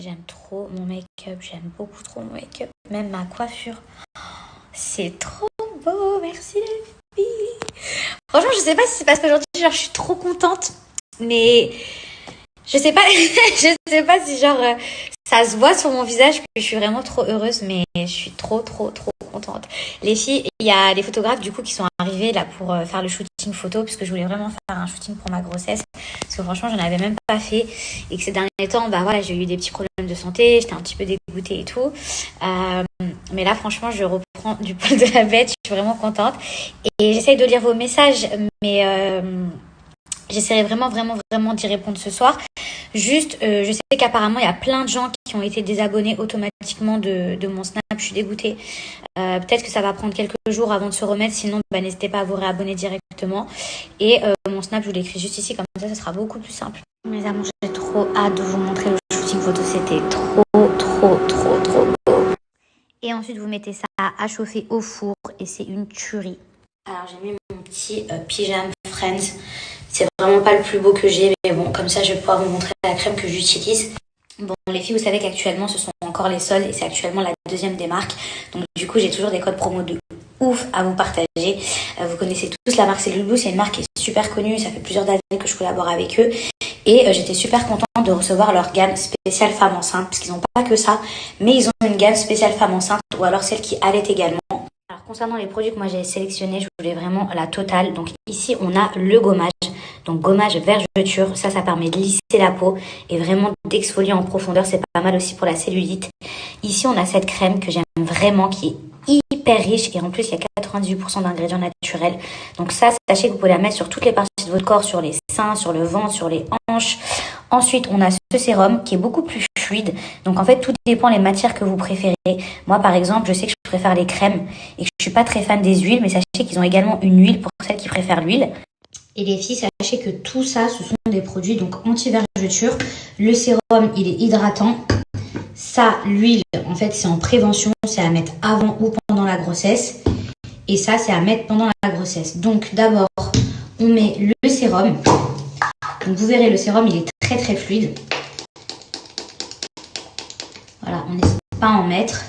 J'aime trop mon make-up, j'aime beaucoup trop mon make-up. Même ma coiffure. C'est trop beau, merci les filles. Franchement, je sais pas si c'est parce qu'aujourd'hui, genre, je suis trop contente. Mais je sais pas, je sais pas si genre ça se voit sur mon visage que je suis vraiment trop heureuse, mais je suis trop contente. Les filles, il y a des photographes du coup qui sont arrivés là pour faire le shooting photo parce que je voulais vraiment faire un shooting pour ma grossesse parce que franchement, j'en avais même pas fait et que ces derniers temps, bah voilà, j'ai eu des petits problèmes de santé, j'étais un petit peu dégoûtée et tout. Mais là, franchement, je reprends du poil de la bête, je suis vraiment contente et j'essaye de lire vos messages, mais j'essaierai vraiment d'y répondre ce soir. Juste, je sais qu'apparemment, il y a plein de gens qui ont été désabonnés automatiquement de mon Snap. Je suis dégoûtée. Peut-être que ça va prendre quelques jours avant de se remettre. Sinon, bah, n'hésitez pas à vous réabonner directement. Et mon Snap, je vous l'écris juste ici. Comme ça sera beaucoup plus simple. Mes amours, j'ai trop hâte de vous montrer le shooting photo. C'était trop beau. Et ensuite, vous mettez ça à chauffer au four. Et c'est une tuerie. Alors, j'ai mis mon petit pyjama Friends. C'est vraiment pas le plus beau que j'ai, mais bon, comme ça, je vais pouvoir vous montrer la crème que j'utilise. Bon, les filles, vous savez qu'actuellement, ce sont encore les soldes et c'est actuellement la deuxième des marques. Donc, du coup, j'ai toujours des codes promo de ouf à vous partager. Vous connaissez tous la marque Cellulose, c'est une marque qui est super connue. Ça fait plusieurs années que je collabore avec eux. Et j'étais super contente de recevoir leur gamme spéciale femme enceinte, parce qu'ils n'ont pas que ça, mais ils ont une gamme spéciale femme enceinte ou alors celle qui allait également. Alors, concernant les produits que moi j'ai sélectionnés, je voulais vraiment la totale. Donc, ici, on a le gommage. Donc gommage vergeture, ça permet de lisser la peau et vraiment d'exfolier en profondeur, c'est pas mal aussi pour la cellulite. Ici on a cette crème que j'aime vraiment qui est hyper riche et en plus il y a 98% d'ingrédients naturels. Donc ça, sachez que vous pouvez la mettre sur toutes les parties de votre corps, sur les seins, sur le ventre, sur les hanches. Ensuite on a ce sérum qui est beaucoup plus fluide. Donc en fait tout dépend des matières que vous préférez. Moi par exemple je sais que je préfère les crèmes et que je suis pas très fan des huiles, mais sachez qu'ils ont également une huile pour celles qui préfèrent l'huile. Et les filles, sachez que tout ça, ce sont des produits donc anti-vergeture. Le sérum, il est hydratant. Ça, l'huile, en fait, c'est en prévention. C'est à mettre avant ou pendant la grossesse. Et ça, c'est à mettre pendant la grossesse. Donc, d'abord, on met le sérum. Donc, vous verrez, le sérum, il est très fluide. Voilà, on n'hésite pas à en mettre.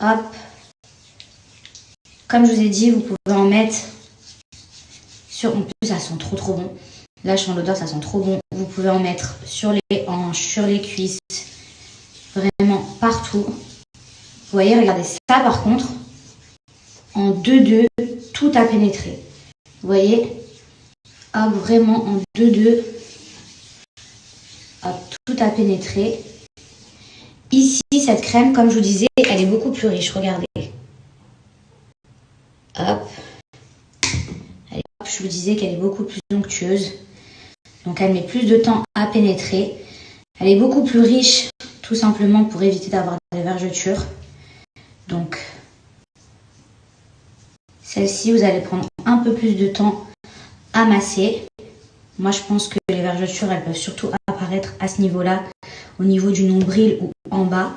Hop. Comme je vous ai dit, vous pouvez en mettre... En plus, ça sent trop bon. Là, je sens l'odeur, ça sent trop bon. Vous pouvez en mettre sur les hanches, sur les cuisses, vraiment partout. Vous voyez, regardez ça par contre, en 2-2, tout a pénétré. Vous voyez, hop, vraiment en 2-2, hop, tout a pénétré. Ici, cette crème, comme je vous disais, elle est beaucoup plus riche. Regardez. Hop. Je vous disais qu'elle est beaucoup plus onctueuse. Donc elle met plus de temps à pénétrer. Elle est beaucoup plus riche, tout simplement pour éviter d'avoir des vergetures. Donc celle-ci, vous allez prendre un peu plus de temps à masser. Moi, je pense que les vergetures, elles peuvent surtout apparaître à ce niveau-là, au niveau du nombril ou en bas.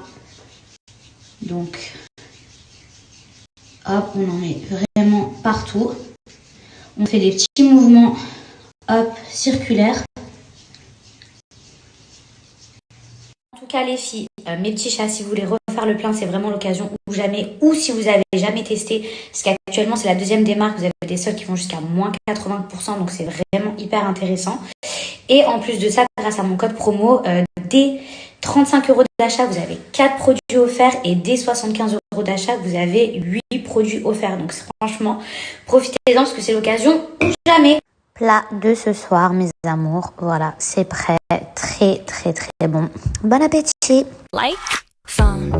Donc, hop, on en met vraiment partout. On fait des petits mouvements, hop, circulaires. En tout cas, les filles, mes petits chats, si vous voulez refaire le plein, c'est vraiment l'occasion ou jamais. Ou si vous avez jamais testé, parce qu'actuellement, c'est la deuxième des marques, vous avez des soldes qui vont jusqu'à moins 80%, donc c'est vraiment hyper intéressant. Et en plus de ça, grâce à mon code promo, dès 35 € d'achat, vous avez 4 produits offerts et dès 75 € d'achat, vous avez 8 produits offerts. Donc franchement, profitez-en parce que c'est l'occasion ou jamais. Plat de ce soir, mes amours. Voilà, c'est prêt. Très bon. Bon appétit. Like, phones.